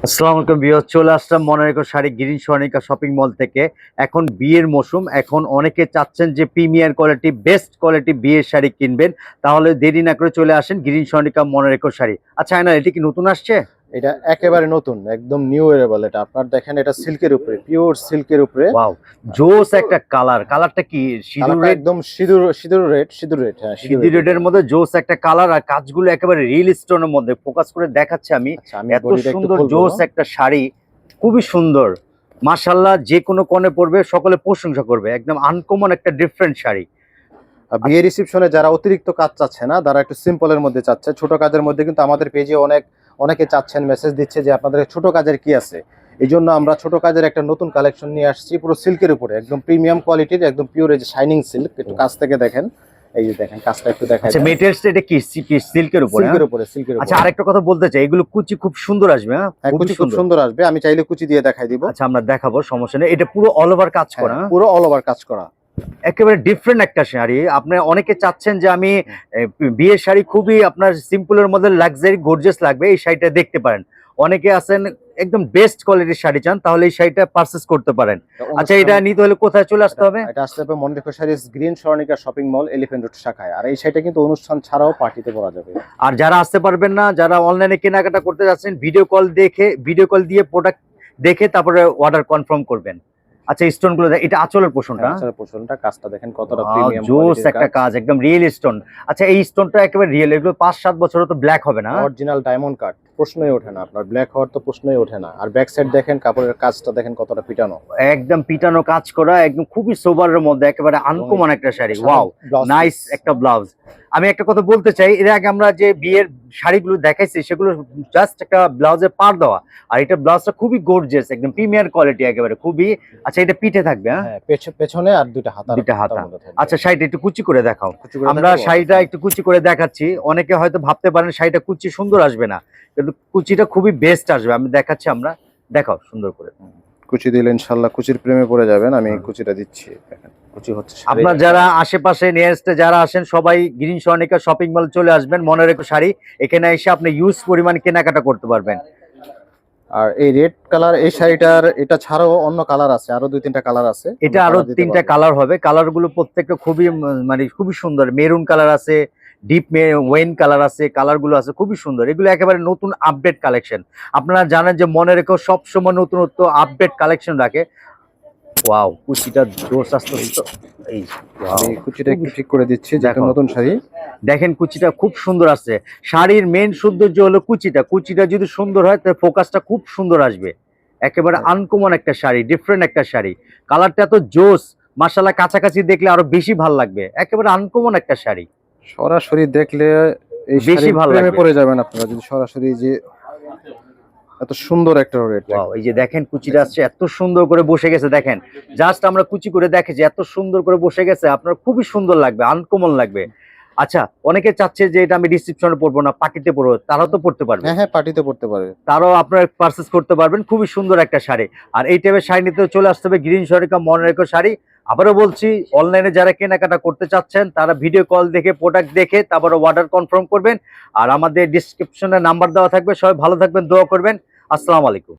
আসসালামু আলাইকুম ভিউয়ার্স, চলে আসলাম Monoreko sari green Swarnika shopping mall থেকে। এখন বিয়ের মৌসুম, এখন অনেকে চাচ্ছেন যে প্রিমিয়ার কোয়ালিটি বেস্ট কোয়ালিটি বিয়ের শাড়ি কিনবেন, তাহলে দেরি না করে চলে আসেন গ্রিন স্বর্ণিকা মনোরেকো শাড়ি। আচ্ছা আয়না, এটা কি নতুন আসছে? এটা একেবারে নতুন, একদম নিউ এরেবল। এটা আপনার দেখেন, এটা সিল্কের উপরে, পিওর সিল্কের উপরে। ওয়াও, জোস একটা কালারটা কি সিঁদুর রেড? একদম সিঁদুর রেড, হ্যাঁ সিঁদুর রেডের মধ্যে জোস একটা কালার, আর কাজগুলো একেবারে রিয়েল স্টোনের মধ্যে ফোকাস করে দেখাচ্ছে আমি। আচ্ছা, আমি এত বডিটা একটু সুন্দর খুলবো। জোস একটা শাড়ি, খুবই সুন্দর মাশাআল্লাহ। যে কোনো কনে পড়বে সকলে প্রশংসা করবে, একদম আনকমন একটা ডিফারেন্ট শাড়ি। বিয়ে রিসেপশনে যারা অতিরিক্ত কাজ চাচ্ছে না, যারা একটু সিম্পলের মধ্যে চাচ্ছে, ছোট কাজের মধ্যে, কিন্তু আমাদের পেজে অনেকে চাচ্ছেন, মেসেজ দিচ্ছে যে আপনাদের ছোট কাজের কি আছে। এই জন্য আমরা ছোট কাজের একটা নতুন কালেকশন নিয়ে আসছি, পুরো সিল্কের উপরে, একদম প্রিমিয়াম কোয়ালিটির, একদম পিওর, এই যে শাইনিং সিল্ক। একটু কাছ থেকে দেখেন, এই যে দেখেন কাজটা একটু দেখা আচ্ছা, যায়। মেটেরিয়ালসটা এটা কি সিল্কের উপরে? সিল্কের আচ্ছা, উপরে। আরেকটা কথা বলতে চাই, এগুলো কুচি খুব সুন্দর আসবে। হ্যাঁ, হ্যাঁ, খুবই কুচি খুব সুন্দর আসবে, আমি চাইলে কুচি দিয়ে দেখাই দিব। আচ্ছা, আমরা দেখাবো, সমস্যা নেই। এটা পুরো অল ওভার কাজ করা, হ্যাঁ, পুরো অল ওভার কাজ করা, একেবারে ডিফারেন্ট একটা শাড়ি। আপনার অনেকে চাচ্ছেন যে আমি বিয়ের শাড়ি খুবই আপনার সিম্পলের মধ্যে লাক্সারি গর্জিয়াস লাগবে, এই শাড়িটা দেখতে পারেন। অনেকে আছেন একদম বেস্ট কোয়ালিটির শাড়ি চান, তাহলে এই শাড়িটা পারচেজ করতে পারেন। আচ্ছা, এটা নিতে হলে কোথায় চলে আসতে হবে? এটা আসতে হবে Monoreko saris green Swarnika shopping mall, elephant road শাখায়। আর এই শাড়িটা কিন্তু অনুষ্ঠান ছাড়াও পার্টিতে পরা যাবে। আর যারা আসতে পারবেন না, যারা অনলাইনে কেনাকাটা করতে যাচ্ছেন, ভিডিও কল দিয়ে প্রোডাক্ট দেখে তারপরে অর্ডার কনফার্ম করবেন। আচ্ছা, স্টোন গুলো এটা আঁচলের পোষণটা, আচ্ছা, পোষণটা, কাজটা দেখেন কতটা প্রিমিয়াম জোস কোয়ালিটির একটা কাজ, একদম রিয়েল স্টোন। আচ্ছা, এই স্টোনটা একেবারে রিয়েল, এগুলো 5-7 বছরও তো ব্ল্যাক হবে না? অরিজিনাল ডায়মন্ড কাট, প্রশ্নই ওঠে না, আপনার ব্ল্যাক হওয়ার তো প্রশ্নই ওঠে না। আর ব্যাক সাইড দেখেন, কাপড়ের কাজটা দেখেন কতটা পিটানো, একদম পিটানো কাজ করা, একদম খুবই সোবারের মধ্যে, একেবারে আনকমন একটা শাড়ি। ওয়াও, নাইস একটা ব্লাউজ। আমি একটা কথা বলতে চাই, এর আগে আমরা যে বিয়ের শাড়িগুলো দেখাইছি সেগুলো জাস্ট একটা ব্লাউজের পার দেওয়া, আর এটা ব্লাউজটা খুবই গর্জিয়াস, একদম প্রিমিয়ার কোয়ালিটি একেবারে খুবই। আচ্ছা, এটা পিঠে থাকবে? হ্যাঁ, পেছনে আর দুইটা হাতা। আচ্ছা, শাড়িটা একটু কুচি করে দেখাও। আমরা দেখাবো? শাড়িটা একটু কুচি করে দেখাচ্ছি। অনেকে হয়তো ভাবতে পারেন শাড়িটা কুচি সুন্দর আসবে না, কিন্তু কুচিটা খুবই বেস্ট আসবে। আমি দেখাচ্ছি, আমরা দেখাও সুন্দর করে। কুচি দিলে ইনশাল্লাহ কুচির প্রেমে পড়ে যাবেন। আমি কুচিটা দিচ্ছি, দেখেন কুচি হচ্ছে। আপনার যারা আশেপাশে নিয়ারেস্টে যারা আসেন, সবাই গ্রিন স্বর্ণিকা শপিং মল চলে আসবেন, মনোরেকো শাড়ি। এখানে এসে আপনি ইউজ পরিমাণ কেনাকাটা করতে পারবেন। আর এই রেড কালার, এই শাড়িটার এটা ছাড়াও অন্য কালার আছে, আরো 2-3টা কালার আছে। এটা আরো 3টা কালার হবে, কালার গুলো প্রত্যেকটা খুবই মানে খুবই সুন্দর। মেরুন কালার আছে, ডিপ ওয়েন কালার আছে, কালার গুলো আছে খুবই সুন্দর। এগুলো একেবারে নতুন আপডেট কালেকশন। আপনারা জানেন যে মনোরেকো সবসময় নতুনত্ব আপডেট কালেকশন রাখে। ওয়াও, কুচিটা জোস আসতো। এই আমি কুচিটা একটু ঠিক করে দিচ্ছি, যেটা নতুন শাড়ি। দেখেন, কুচিটা খুব সুন্দর আসছে। শাড়ির মেন সৌন্দর্য হলো কুচিটা যদি সুন্দর হয় তাহলে ফোকাসটা খুব সুন্দর আসবে। একেবারে আনকমন একটা শাড়ি, ডিফারেন্ট একটা শাড়ি। কালারটা এত জোস, মাশাআল্লাহ, কাছাকাছি দেখলে আরো বেশি ভালো লাগবে। একেবারে আনকমন একটা শাড়ি, সরাসরি দেখলে এই বেশি ভালো প্রেমে লাগবে। পড়ে যাবেন আপনারা যদি সরাসরি, যে এত সুন্দর একটা রেড। ওয়াও, এই যে দেখেন কুচিটা আসছে, এত সুন্দর করে বসে গেছে। দেখেন, জাস্ট আমরা কুচি করে দেখেছি, এত সুন্দর করে বসে গেছে, আপনার খুবই সুন্দর লাগবে, আনকমন লাগবে। আচ্ছা, অনেকে চাচ্ছে যে এটা আমি রিসেপশনে পরবো না, পার্টিতে পরবো, তারাও তো পড়তে পারবে। হ্যাঁ, পার্টিতে পড়তে পারে, তারাও আপনারা পারচেজ করতে পারবেন। খুবই সুন্দর একটা শাড়ি। আর এই টাইপের শাড়ি নিতে চলে আসতে হবে গ্রিন স্বর্ণিকা মনোরেকো শাড়ি। আবারও বলছি, অনলাইনে যারা কেনাকাটা করতে চাচ্ছেন তারা ভিডিও কল দেখে প্রোডাক্ট দেখে তারপরে অর্ডার কনফার্ম করবেন। আর আমাদের ডিসক্রিপশনে নাম্বার দেওয়া থাকবে। সবাই ভালো থাকবেন, দোয়া করবেন। আসসালামু আলাইকুম।